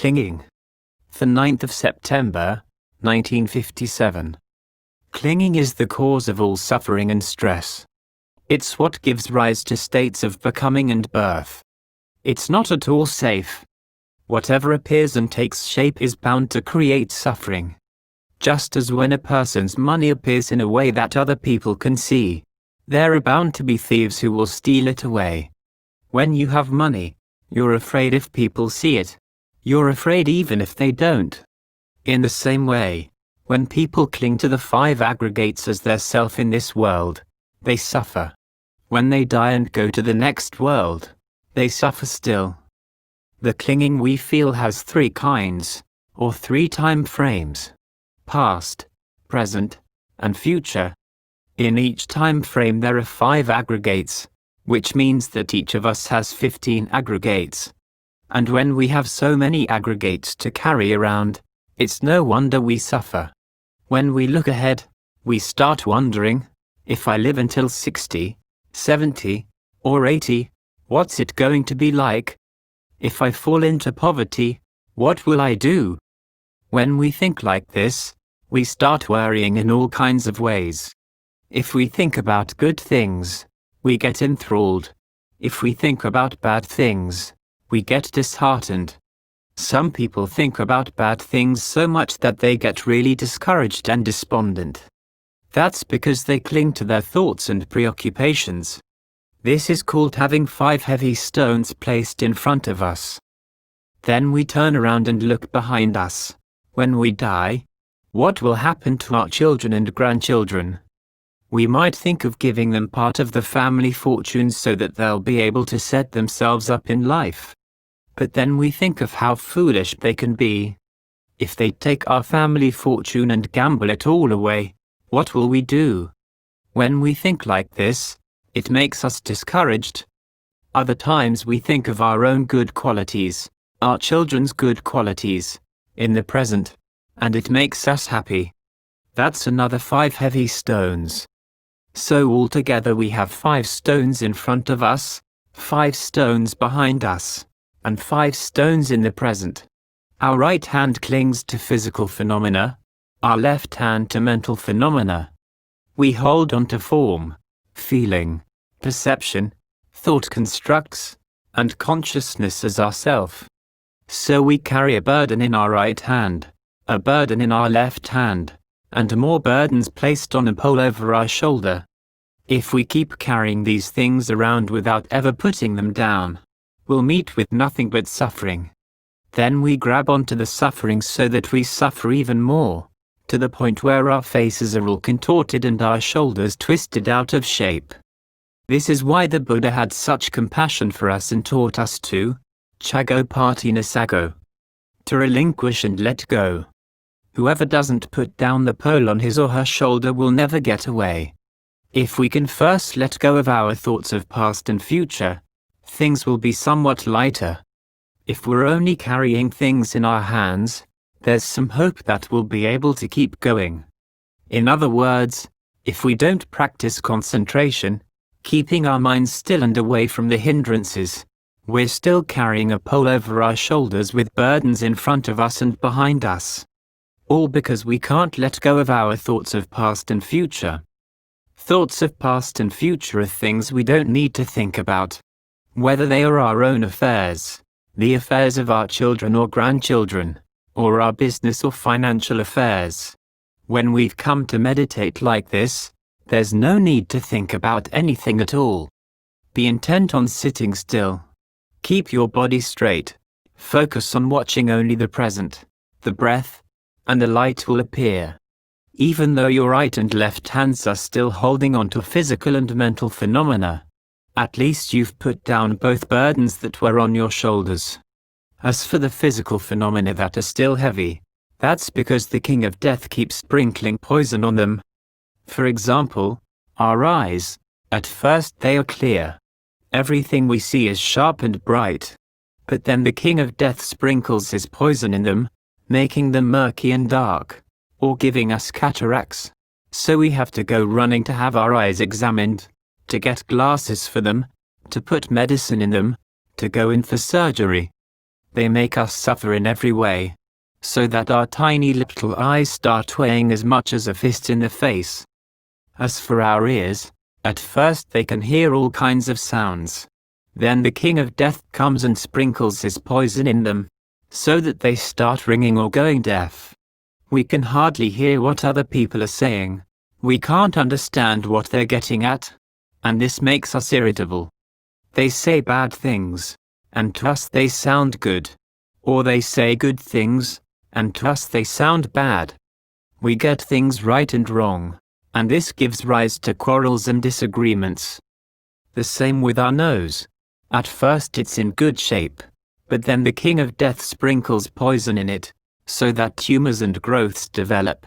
Clinging. The 9th of September, 1957. Clinging is the cause of all suffering and stress. It's what gives rise to states of becoming and birth. It's not at all safe. Whatever appears and takes shape is bound to create suffering. Just as when a person's money appears in a way that other people can see, there are bound to be thieves who will steal it away. When you have money, you're afraid if people see it. You're afraid even if they don't. In the same way, when people cling to the 5 aggregates as their self in this world, they suffer. When they die and go to the next world, they suffer still. The clinging we feel has 3 kinds, or 3 time frames: past, present, and future. In each time frame there are 5 aggregates, which means that each of us has 15 aggregates. And when we have so many aggregates to carry around, it's no wonder we suffer. When we look ahead, we start wondering, if I live until 60, 70, or 80, what's it going to be like? If I fall into poverty, what will I do? When we think like this, we start worrying in all kinds of ways. If we think about good things, we get enthralled. If we think about bad things, we get disheartened. Some people think about bad things so much that they get really discouraged and despondent. That's because they cling to their thoughts and preoccupations. This is called having 5 heavy stones placed in front of us. Then we turn around and look behind us. When we die, what will happen to our children and grandchildren? We might think of giving them part of the family fortune so that they'll be able to set themselves up in life. But then we think of how foolish they can be. If they take our family fortune and gamble it all away, what will we do? When we think like this, it makes us discouraged. Other times we think of our own good qualities, our children's good qualities, in the present, and it makes us happy. That's another 5 heavy stones. So altogether we have 5 stones in front of us, 5 stones behind us, and 5 stones in the present. Our right hand clings to physical phenomena, our left hand to mental phenomena. We hold on to form, feeling, perception, thought constructs, and consciousness as ourself. So we carry a burden in our right hand, a burden in our left hand, and more burdens placed on a pole over our shoulder. If we keep carrying these things around without ever putting them down, we'll meet with nothing but suffering. Then we grab onto the suffering so that we suffer even more, to the point where our faces are all contorted and our shoulders twisted out of shape. This is why the Buddha had such compassion for us and taught us to Ṭhānisssaro, to relinquish and let go. Whoever doesn't put down the pole on his or her shoulder will never get away. If we can first let go of our thoughts of past and future, things will be somewhat lighter. If we're only carrying things in our hands, there's some hope that we'll be able to keep going. In other words, if we don't practice concentration, keeping our minds still and away from the hindrances, we're still carrying a pole over our shoulders with burdens in front of us and behind us. All because we can't let go of our thoughts of past and future. Thoughts of past and future are things we don't need to think about. Whether they are our own affairs, the affairs of our children or grandchildren, or our business or financial affairs. When we've come to meditate like this, there's no need to think about anything at all. Be intent on sitting still. Keep your body straight. Focus on watching only the present, the breath, and the light will appear. Even though your right and left hands are still holding on to physical and mental phenomena, at least you've put down both burdens that were on your shoulders. As for the physical phenomena that are still heavy, that's because the king of death keeps sprinkling poison on them. For example, our eyes. At first they are clear. Everything we see is sharp and bright. But then the king of death sprinkles his poison in them, making them murky and dark, or giving us cataracts. So we have to go running to have our eyes examined, to get glasses for them, to put medicine in them, to go in for surgery. They make us suffer in every way, so that our tiny little eyes start weighing as much as a fist in the face. As for our ears, at first they can hear all kinds of sounds. Then the king of death comes and sprinkles his poison in them, so that they start ringing or going deaf. We can hardly hear what other people are saying. We can't understand what they're getting at, and this makes us irritable. They say bad things, and to us they sound good. Or they say good things, and to us they sound bad. We get things right and wrong, and this gives rise to quarrels and disagreements. The same with our nose. At first it's in good shape, but then the king of death sprinkles poison in it, so that tumors and growths develop.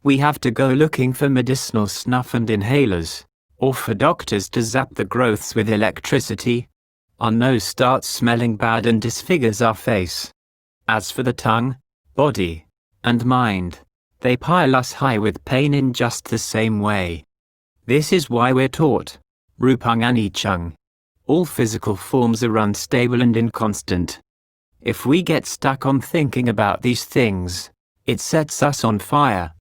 We have to go looking for medicinal snuff and inhalers, or for doctors to zap the growths with electricity. Our nose starts smelling bad and disfigures our face. As for the tongue, body, and mind, they pile us high with pain in just the same way. This is why we're taught, Rupang Anicang. All physical forms are unstable and inconstant. If we get stuck on thinking about these things, it sets us on fire.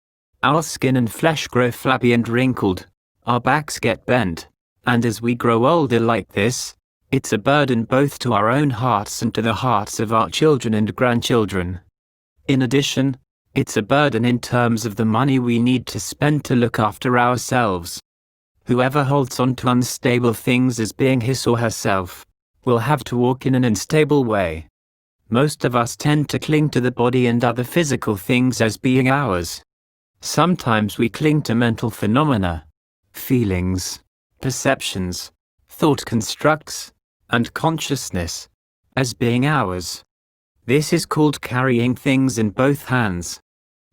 Our skin and flesh grow flabby and wrinkled, our backs get bent, and as we grow older like this, it's a burden both to our own hearts and to the hearts of our children and grandchildren. In addition, it's a burden in terms of the money we need to spend to look after ourselves. Whoever holds on to unstable things as being his or herself, will have to walk in an unstable way. Most of us tend to cling to the body and other physical things as being ours. Sometimes we cling to mental phenomena, feelings, perceptions, thought constructs, and consciousness, as being ours. This is called carrying things in both hands.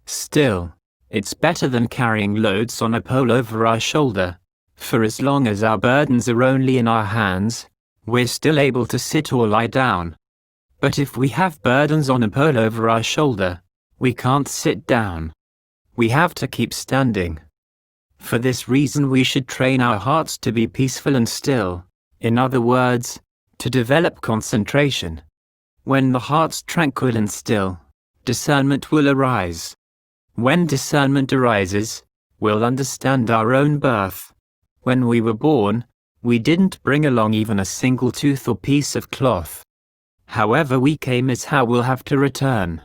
Still, it's better than carrying loads on a pole over our shoulder, for as long as our burdens are only in our hands, we're still able to sit or lie down. But if we have burdens on a pole over our shoulder, we can't sit down. We have to keep standing. For this reason we should train our hearts to be peaceful and still, in other words, to develop concentration. When the heart's tranquil and still, discernment will arise. When discernment arises, we'll understand our own birth. When we were born, we didn't bring along even a single tooth or piece of cloth. However we came is how we'll have to return.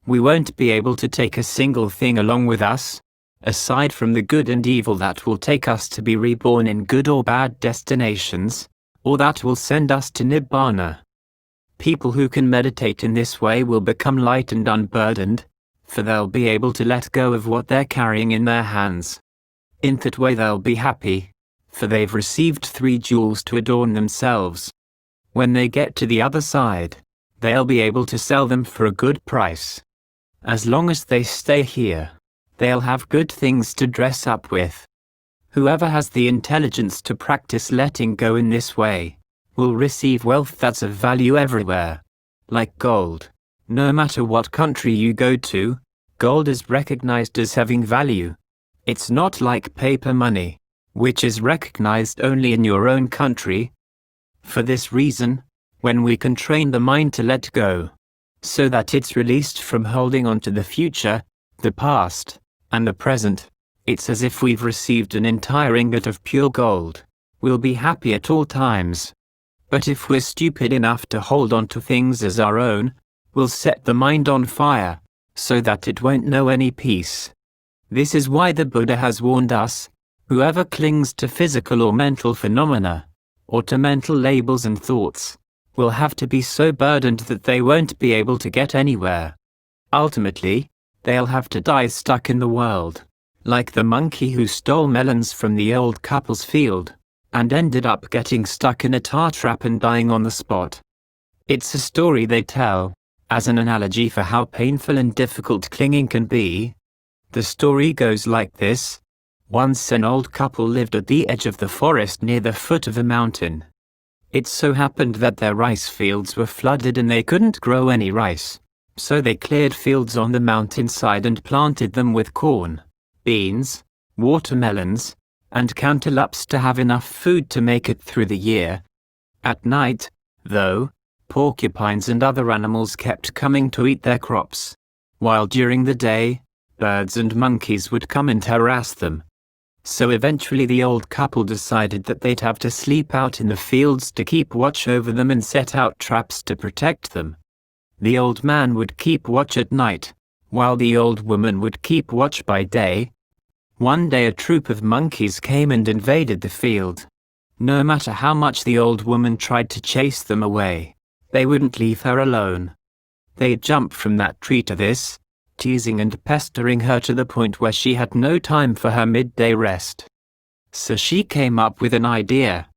We won't be able to take a single thing along with us, aside from the good and evil that will take us to be reborn in good or bad destinations, or that will send us to Nibbana. People who can meditate in this way will become light and unburdened, for they'll be able to let go of what they're carrying in their hands. In that way they'll be happy, for they've received 3 jewels to adorn themselves. When they get to the other side, they'll be able to sell them for a good price. As long as they stay here, they'll have good things to dress up with. Whoever has the intelligence to practice letting go in this way, will receive wealth that's of value everywhere. Like gold. No matter what country you go to, gold is recognized as having value. It's not like paper money, which is recognized only in your own country. For this reason, when we can train the mind to let go, so that it's released from holding on to the future, the past, and the present, it's as if we've received an entire ingot of pure gold. We'll be happy at all times. But if we're stupid enough to hold on to things as our own, we'll set the mind on fire, so that it won't know any peace. This is why the Buddha has warned us, whoever clings to physical or mental phenomena, or to mental labels and thoughts, will have to be so burdened that they won't be able to get anywhere. Ultimately, they'll have to die stuck in the world, like the monkey who stole melons from the old couple's field, and ended up getting stuck in a tar trap and dying on the spot. It's a story they tell, as an analogy for how painful and difficult clinging can be. The story goes like this. Once an old couple lived at the edge of the forest near the foot of a mountain. It so happened that their rice fields were flooded and they couldn't grow any rice, so they cleared fields on the mountainside and planted them with corn, beans, watermelons, and cantaloupes to have enough food to make it through the year. At night, though, porcupines and other animals kept coming to eat their crops, while during the day, birds and monkeys would come and harass them. So eventually the old couple decided that they'd have to sleep out in the fields to keep watch over them and set out traps to protect them. The old man would keep watch at night, while the old woman would keep watch by day. One day a troop of monkeys came and invaded the field. No matter how much the old woman tried to chase them away, they wouldn't leave her alone. They'd jump from that tree to this, teasing and pestering her to the point where she had no time for her midday rest. So she came up with an idea.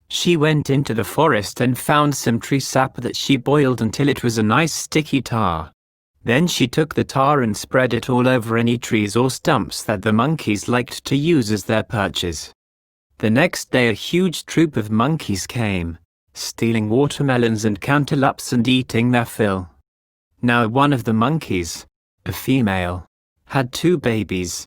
She went into the forest and found some tree sap that she boiled until it was a nice sticky tar. Then she took the tar and spread it all over any trees or stumps that the monkeys liked to use as their perches. The next day a huge troop of monkeys came, stealing watermelons and cantaloupes and eating their fill. Now one of the monkeys, a female, had 2 babies.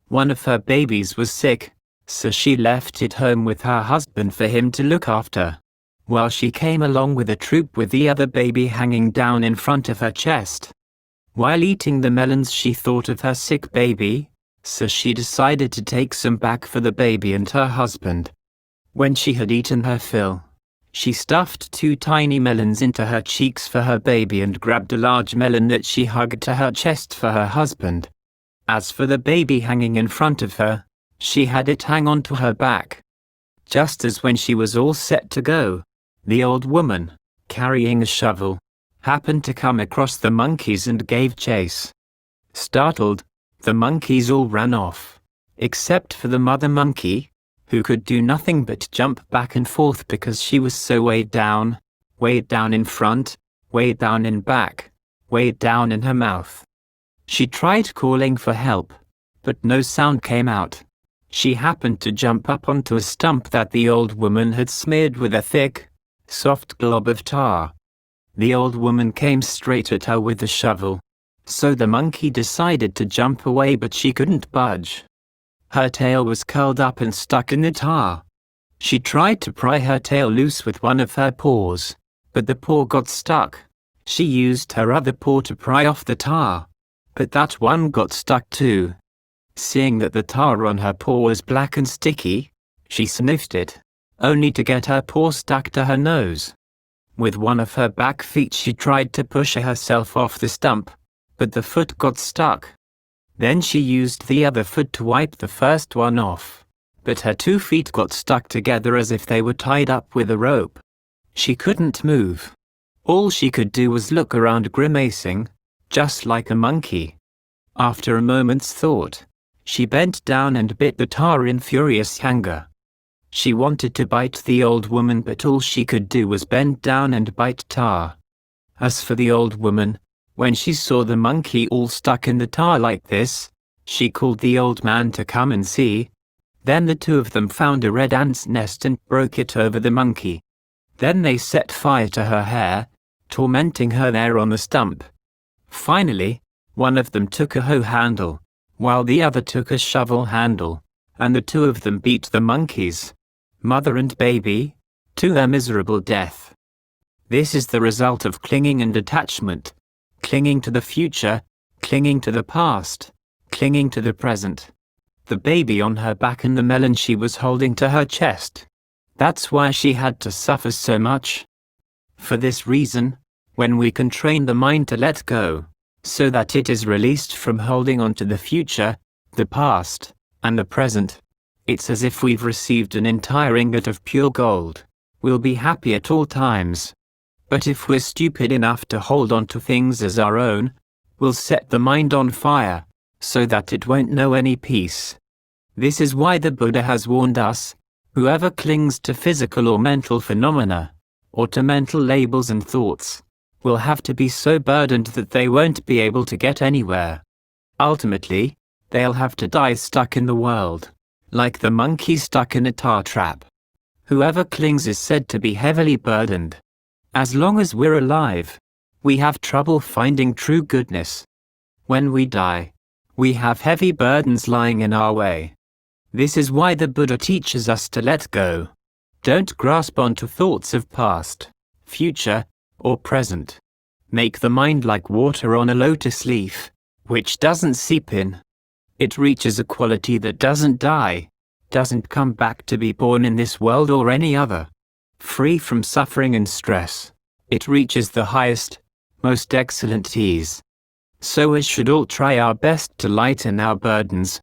One of her babies was sick, so she left it home with her husband for him to look after, while she came along with a troop with the other baby hanging down in front of her chest. While eating the melons she thought of her sick baby, so she decided to take some back for the baby and her husband. When she had eaten her fill, she stuffed 2 tiny melons into her cheeks for her baby and grabbed a large melon that she hugged to her chest for her husband. As for the baby hanging in front of her, she had it hang onto her back. Just as when she was all set to go, the old woman, carrying a shovel, happened to come across the monkeys and gave chase. Startled, the monkeys all ran off, except for the mother monkey, who could do nothing but jump back and forth because she was so weighed down in front, weighed down in back, weighed down in her mouth. She tried calling for help, but no sound came out. She happened to jump up onto a stump that the old woman had smeared with a thick, soft glob of tar. The old woman came straight at her with the shovel, so the monkey decided to jump away, but she couldn't budge. Her tail was curled up and stuck in the tar. She tried to pry her tail loose with one of her paws, but the paw got stuck. She used her other paw to pry off the tar, but that one got stuck too. Seeing that the tar on her paw was black and sticky, she sniffed it, only to get her paw stuck to her nose. With one of her back feet she tried to push herself off the stump, but the foot got stuck. Then she used the other foot to wipe the first one off, but her 2 feet got stuck together as if they were tied up with a rope. She couldn't move. All she could do was look around grimacing, just like a monkey. After a moment's thought, she bent down and bit the tar in furious anger. She wanted to bite the old woman, but all she could do was bend down and bite tar. As for the old woman, when she saw the monkey all stuck in the tar like this, she called the old man to come and see. Then the 2 of them found a red ant's nest and broke it over the monkey. Then they set fire to her hair, tormenting her there on the stump. Finally, one of them took a hoe handle, while the other took a shovel handle, and the 2 of them beat the monkeys, mother and baby, to their miserable death. This is the result of clinging and attachment. Clinging to the future, clinging to the past, clinging to the present. The baby on her back and the melon she was holding to her chest. That's why she had to suffer so much. For this reason, when we can train the mind to let go, so that it is released from holding on to the future, the past, and the present, it's as if we've received an entire ingot of pure gold. We'll be happy at all times. But if we're stupid enough to hold on to things as our own, we'll set the mind on fire, so that it won't know any peace. This is why the Buddha has warned us, whoever clings to physical or mental phenomena, or to mental labels and thoughts, will have to be so burdened that they won't be able to get anywhere. Ultimately, they'll have to die stuck in the world, like the monkey stuck in a tar trap. Whoever clings is said to be heavily burdened. As long as we're alive, we have trouble finding true goodness. When we die, we have heavy burdens lying in our way. This is why the Buddha teaches us to let go. Don't grasp onto thoughts of past, future, or present. Make the mind like water on a lotus leaf, which doesn't seep in. It reaches a quality that doesn't die, doesn't come back to be born in this world or any other. Free from suffering and stress, it reaches the highest, most excellent ease. So we should all try our best to lighten our burdens,